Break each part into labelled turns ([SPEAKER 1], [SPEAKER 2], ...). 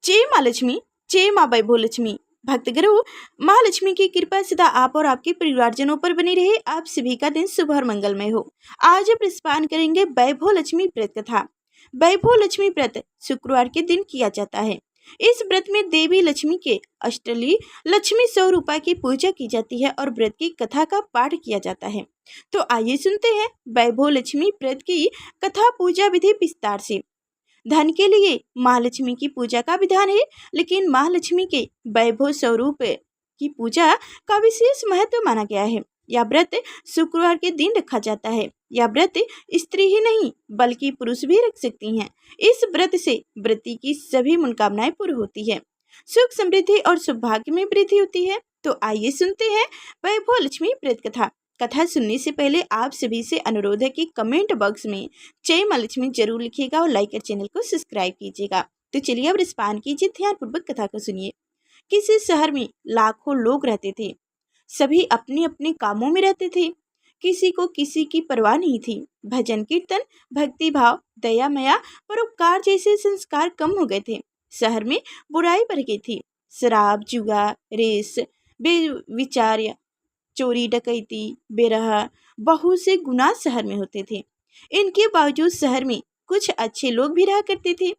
[SPEAKER 1] जय माँ लक्ष्मी, जय माँ वैभव लक्ष्मी। भक्तगणों, माँ लक्ष्मी की कृपा सदा आप और आपके परिवारजनों पर बनी रहे। आप सभी का दिन शुभ और मंगलमय हो। आज प्रस्तान करेंगे वैभव लक्ष्मी व्रत कथा। वैभव लक्ष्मी व्रत शुक्रवार के दिन किया जाता है। इस व्रत में देवी लक्ष्मी के अष्टली लक्ष्मी स्वरूपा की पूजा की जाती है और व्रत की कथा का पाठ किया जाता है। तो आइए सुनते हैं वैभव लक्ष्मी व्रत की कथा पूजा विधि विस्तार से। धन के लिए माँ लक्ष्मी की पूजा का विधान है, लेकिन माँ लक्ष्मी के वैभव स्वरूप की पूजा का विशेष महत्व माना गया है। यह व्रत शुक्रवार के दिन रखा जाता है। यह व्रत स्त्री ही नहीं बल्कि पुरुष भी रख सकती हैं। इस व्रत से व्रती की सभी मनोकामनाएं पूरी होती है, सुख समृद्धि और सौभाग्य में वृद्धि होती है। तो आइए सुनते हैं वैभव लक्ष्मी व्रत कथा। कथा सुनने से पहले आप सभी से अनुरोध है कि कमेंट बॉक्स में जय माँ लक्ष्मी जरूर लिखिएगा और लाइक और चैनल को सब्सक्राइब कीजिएगा। तो चलिए अब रिस्पान कीजिए, ध्यानपूर्वक कथा को सुनिए। किसी शहर में लाखों लोग रहते थे। सभी अपने अपने कामों में रहते थे। किसी को किसी की परवाह नहीं थी। भजन कीर्तन, भक्ति भाव, दया माया, परोपकार जैसे संस्कार कम हो गए थे। शहर में बुराई बढ़ गई थी। शराब, जुआ, रेस, बेविचार, चोरी, डकैती, बेरह, बहुत से गुनाह शहर में होते थे। इनके बावजूद शहर में कुछ अच्छे लोग भी रहा करते थे।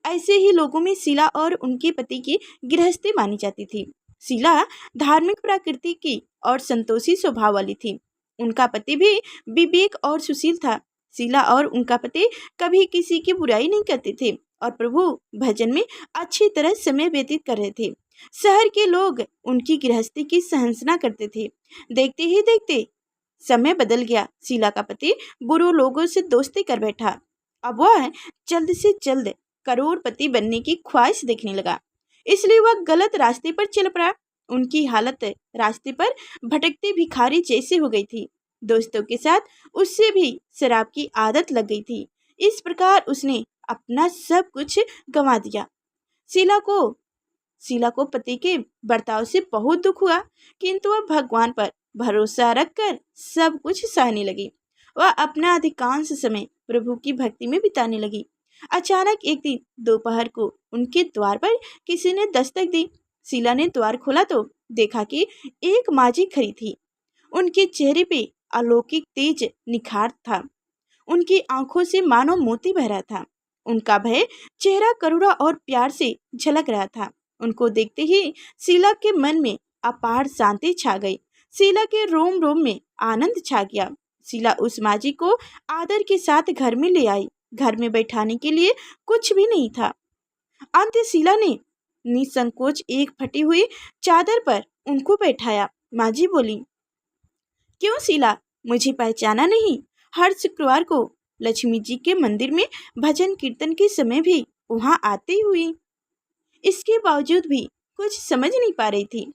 [SPEAKER 1] ऐसे ही लोगों में शीला और उनके पति की गृहस्थी मानी जाती थी। शीला धार्मिक प्रकृति की और संतोषी स्वभाव वाली थी। उनका पति भी विवेक और सुशील था। शीला और उनका पति कभी किसी की बुराई नहीं करते थे और प्रभु भजन में अच्छी तरह समय व्यतीत कर रहे थे। शहर के लोग उनकी गृहस्थी की सराहना करते थे। देखते ही देखते समय बदल गया। शीला का पति बुरे लोगों से दोस्ती कर बैठा। अब वह जल्द से जल्द करोड़पति बनने की ख्वाहिश देखने लगा, इसलिए वह गलत रास्ते पर चल पड़ा। उनकी हालत रास्ते पर भटकते भिखारी जैसे हो गई थी। दोस्तों के साथ उससे भी शराब की आदत लग गई थी। इस प्रकार उसने अपना सब कुछ गंवा दिया। शीला को पति के बर्ताव से बहुत दुख हुआ, किंतु वह भगवान पर भरोसा रखकर सब कुछ सहने लगी। वह अपना अधिकांश समय प्रभु की भक्ति में बिताने लगी। अचानक एक दिन दोपहर को उनके द्वार पर किसी ने दस्तक दी। शीला ने द्वार खोला तो देखा कि एक माझी खड़ी थी। उनके चेहरे पे अलौकिक तेज निखार था। उनकी आंखों से मानो मोती बह रहा था। उनका भय चेहरा करुणा और प्यार से झलक रहा था। उनको देखते ही शीला के मन में अपार शांति छा गई। शीला के रोम रोम में आनंद छा गया। शीला उस माझी को आदर के साथ घर में ले आई। घर में बैठाने के लिए कुछ भी नहीं था। अंत शीला ने निसंकोच एक फटी हुई चादर पर उनको बैठाया। माझी बोली, क्यों शीला, मुझे पहचाना नहीं? हर शुक्रवार को लक्ष्मी जी के मंदिर में भजन कीर्तन के समय भी वहां आती हुई। इसके बावजूद भी कुछ समझ नहीं पा रही थी।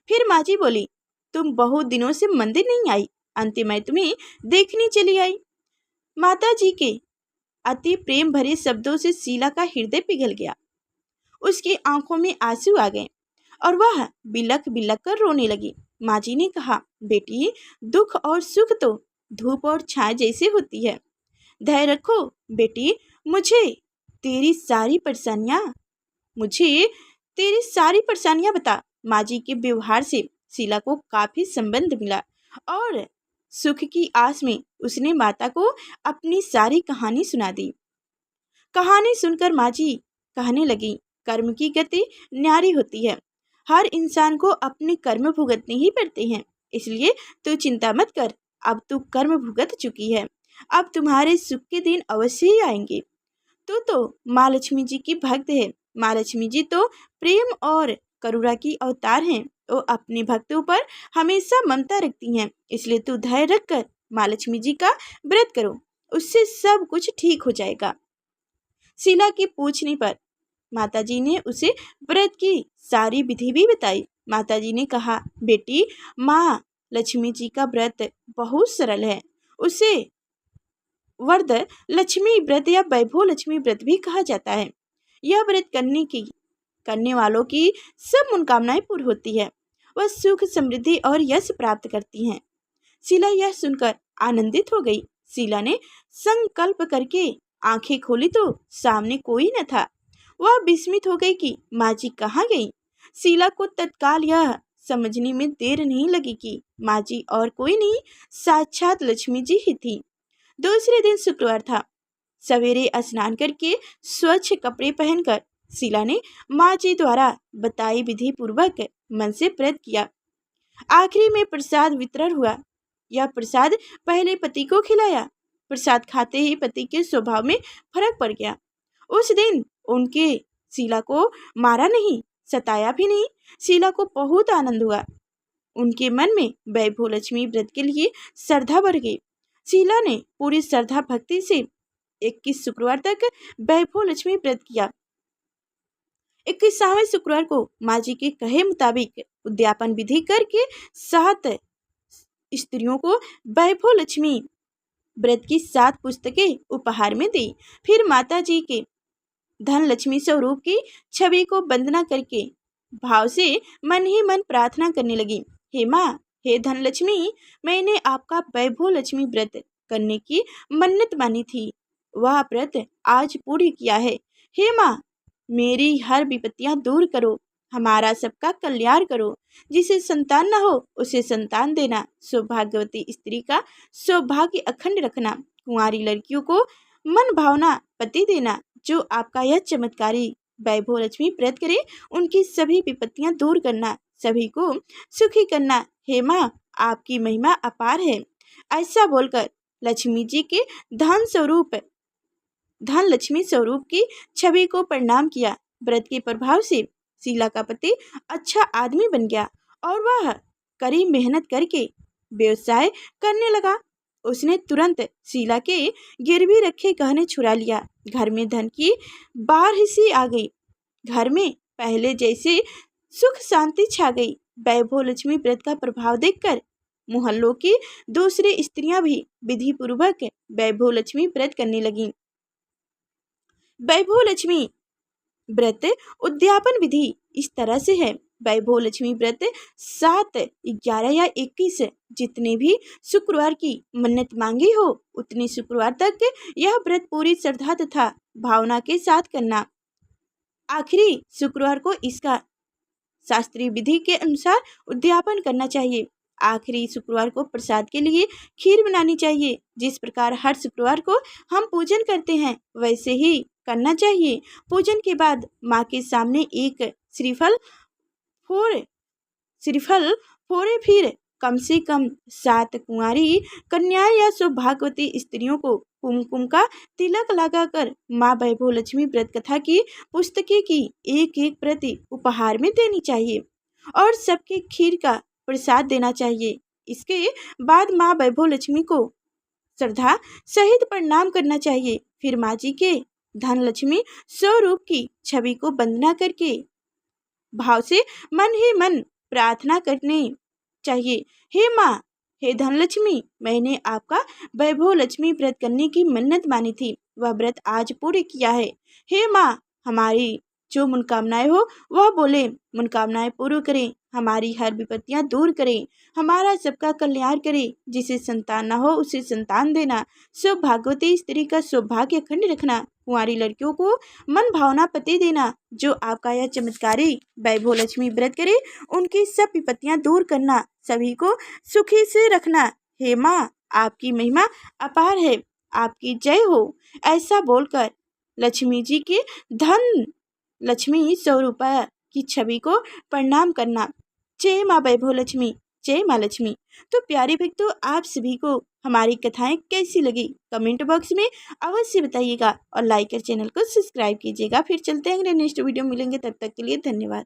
[SPEAKER 1] फिर माझी बोली, तुम बहुत दिनों से मंदिर नहीं आई, अंत में तुम्हें देखने चली आई। माता जी के अति प्रेम भरे शब्दों से शीला का हृदय पिघल गया। उसकी आंखों में आंसू आ गए और वह बिलख बिलख कर रोने लगी। माँ जी ने कहा, बेटी, दुख और सुख तो धूप और छाया जैसे होती है। धैर्य रखो बेटी, मुझे तेरी सारी परेशानियां बता। माँ जी के व्यवहार से शीला को काफी संबंध मिला और सुख की आस में उसने माता को अपनी सारी कहानी सुना दी। कहानी सुनकर माँ जी कहने लगी, कर्म की गति न्यारी होती है। हर इंसान को अपने कर्म भुगतने ही पड़ते हैं, इसलिए तू चिंता मत कर। अब तू कर्म भुगत चुकी है, अब तुम्हारे सुख के दिन अवश्य ही आएंगे। तू तो माँ लक्ष्मी जी की भक्त है। माँ लक्ष्मी जी तो प्रेम और करुणा की अवतार हैं। वो अपने भक्तों पर हमेशा ममता रखती हैं, इसलिए तू धैर्य रखकर माँ लक्ष्मी जी का व्रत करो, उससे सब कुछ ठीक हो जाएगा। शीला के पूछने पर माताजी ने उसे व्रत की सारी विधि भी बताई। माताजी ने कहा, बेटी, माँ लक्ष्मी जी का व्रत बहुत सरल है। उसे वर्ध लक्ष्मी व्रत या वैभव लक्ष्मी व्रत भी कहा जाता है। यह व्रत करने वालों की सब मनोकामनाएं पूरी होती है। वह सुख, समृद्धि और यश प्राप्त करती हैं। शीला यह सुनकर आनंदित हो गई। शीला ने संकल्प करके आंखें खोली तो सामने कोई न था। वह विस्मित हो गई कि माँ जी कहाँ गई। शीला को तत्काल यह समझने में देर नहीं लगी कि माँ जी और कोई नहीं, साक्षात लक्ष्मी जी ही थी। दूसरे दिन शुक्रवार था। सवेरे स्नान करके स्वच्छ कपड़े पहनकर शीला ने माँ जी द्वारा बताई विधि पूर्वक मन से व्रत किया। आखिरी में प्रसाद वितरण हुआ। यह प्रसाद पहले पति को खिलाया। प्रसाद खाते ही पति के स्वभाव में फर्क पड़ गया। उस दिन उनके शीला को मारा नहीं, सताया भी नहीं। शीला को बहुत आनंद हुआ। उनके मन में वैभव लक्ष्मी व्रत के लिए श्रद्धा बढ़ गई। शीला ने पूरी श्रद्धा भक्ति से 21 शुक्रवार तक वैभव लक्ष्मी व्रत किया। 21वें शुक्रवार को माँ जी के कहे मुताबिक उद्यापन विधि करके 7 स्त्रियों को वैभव लक्ष्मी व्रत की 7 पुस्तकें उपहार में दी। फिर माता जी के धन लक्ष्मी स्वरूप की छवि को वंदना करके भाव से मन ही मन प्रार्थना करने लगी। हे माँ, हे धन लक्ष्मी, मैंने आपका वैभव लक्ष्मी व्रत करने की मन्नत मानी थी, वह व्रत आज पूरी किया है। हे माँ, मेरी हर विपत्तियां दूर करो, हमारा सबका कल्याण करो। जिसे संतान न हो उसे संतान देना, सौभाग्यवती स्त्री का सौभाग्य अखंड रखना, कुंवारी लड़कियों को मन भावना पति देना। जो आपका यह चमत्कारी वैभव लक्ष्मी व्रत करे उनकी सभी विपत्तियां दूर करना, सभी को सुखी करना। हे माँ, आपकी महिमा अपार है। ऐसा बोलकर लक्ष्मी जी के धन लक्ष्मी स्वरूप की छवि को प्रणाम किया। व्रत के प्रभाव से शीला का पति अच्छा आदमी बन गया और वह कड़ी मेहनत करके व्यवसाय करने लगा। उसने तुरंत शीला के गिरवी रखे गहने छुड़ा लिया। घर में धन की बारिश आ गई। घर में पहले जैसे सुख शांति छा गई। वैभव लक्ष्मी व्रत का प्रभाव देखकर मोहल्लों की दूसरी स्त्रियां भी विधि पूर्वक वैभव लक्ष्मी व्रत करने लगीं। वैभव लक्ष्मी व्रत उद्यापन विधि इस तरह से है। वैभव लक्ष्मी व्रत 7, 11 या 21 जितने भी शुक्रवार की मन्नत मांगी हो उतने शुक्रवार तक यह व्रत पूरी श्रद्धा तथा भावना के साथ करना। आखिरी शुक्रवार को इसका शास्त्रीय विधि के अनुसार उद्यापन करना चाहिए। आखिरी शुक्रवार को प्रसाद के लिए खीर बनानी चाहिए। जिस प्रकार हर शुक्रवार को हम पूजन करते हैं वैसे ही करना चाहिए। पूजन के बाद माँ के सामने एक श्रीफल फोड़े, फिर कम से कम 7 कुंवारी कन्याएं या सौभाग्यवती स्त्रियों को कुमकुम का तिलक लगाकर माँ वैभव लक्ष्मी व्रत कथा की पुस्तकें की एक प्रति उपहार में देनी चाहिए और सबके खीर का प्रसाद देना चाहिए। इसके बाद माँ वैभव लक्ष्मी को श्रद्धा सहित प्रणाम करना चाहिए। फिर माँ जी के धन लक्ष्मी स्वरूप की छवि को वंदना करके भाव से मन ही मन प्रार्थना करने चाहिए। हे माँ, हे धन लक्ष्मी, मैंने आपका वैभव लक्ष्मी व्रत करने की मन्नत मानी थी, वह व्रत आज पूरी किया है। हे माँ, हमारी जो मनोकामनाएं हो वह बोले, मनोकामनाएं पूर्ण करें, हमारी हर विपत्तियां दूर करें, हमारा सबका कल्याण करें। जिसे संतान न हो उसे संतान देना, सौभाग्यवती स्त्री का सौभाग्य अखंड रखना, कुंवारी लड़कियों को मन भावना पति देना। जो आपका यह चमत्कारी वैभव लक्ष्मी व्रत करे उनकी सब विपत्तियां दूर करना, सभी को सुखी से रखना। हे माँ, आपकी महिमा अपार है, आपकी जय हो। ऐसा बोलकर लक्ष्मी जी के धन लक्ष्मी स्वरूपा की छवि को प्रणाम करना। जय माँ वैभव लक्ष्मी, जय माँ लक्ष्मी। तो प्यारे भक्तों, आप सभी को हमारी कथाएं कैसी लगी कमेंट बॉक्स में अवश्य बताइएगा और लाइक कर चैनल को सब्सक्राइब कीजिएगा। फिर चलते हैं नेक्स्ट वीडियो मिलेंगे, तब तक के लिए धन्यवाद।